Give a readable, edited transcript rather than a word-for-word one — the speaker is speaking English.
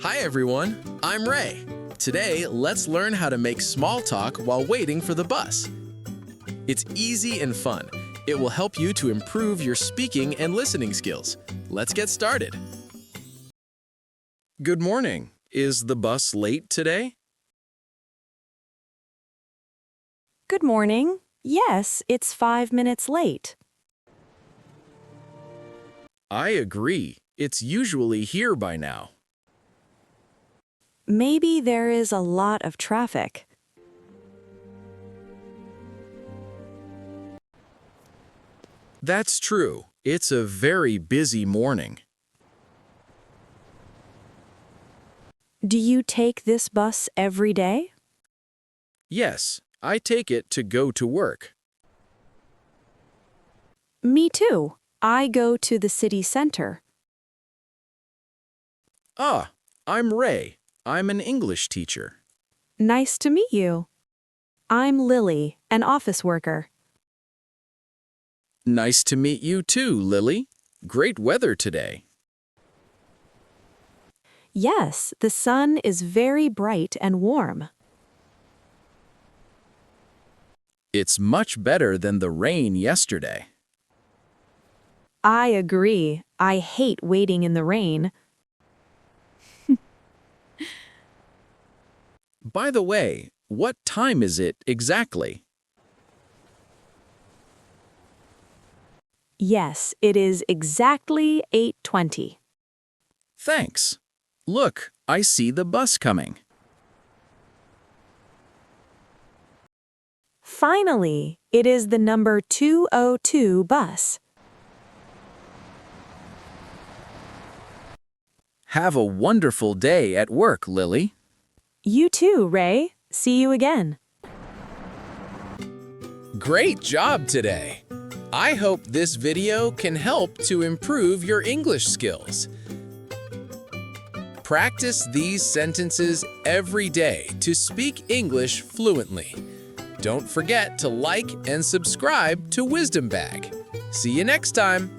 Hi everyone, I'm Ray. Today, let's learn how to make small talk while waiting for the bus. It's easy and fun. It will help you to improve your speaking and listening skills. Let's get started. Good morning. Is the bus late today? Good morning. Yes, it's 5 minutes late. I agree. It's usually here by now. Maybe there is a lot of traffic. That's true. It's a very busy morning. Do you take this bus every day? Yes, I take it to go to work. Me too. I go to the city center. Ah, I'm Ray. I'm an English teacher. Nice to meet you. I'm Lily, an office worker. Nice to meet you too, Lily. Great weather today. Yes, the sun is very bright and warm. It's much better than the rain yesterday. I agree. I hate waiting in the rain. By the way, what time is it exactly? Yes, it is exactly 8:20. Thanks. Look, I see the bus coming. Finally, it is the number 202 bus. Have a wonderful day at work, Lily. You too, Ray. See you again. Great job today. I hope this video can help to improve your English skills. Practice these sentences every day to speak English fluently. Don't forget to like and subscribe to Wisdom Bag. See you next time.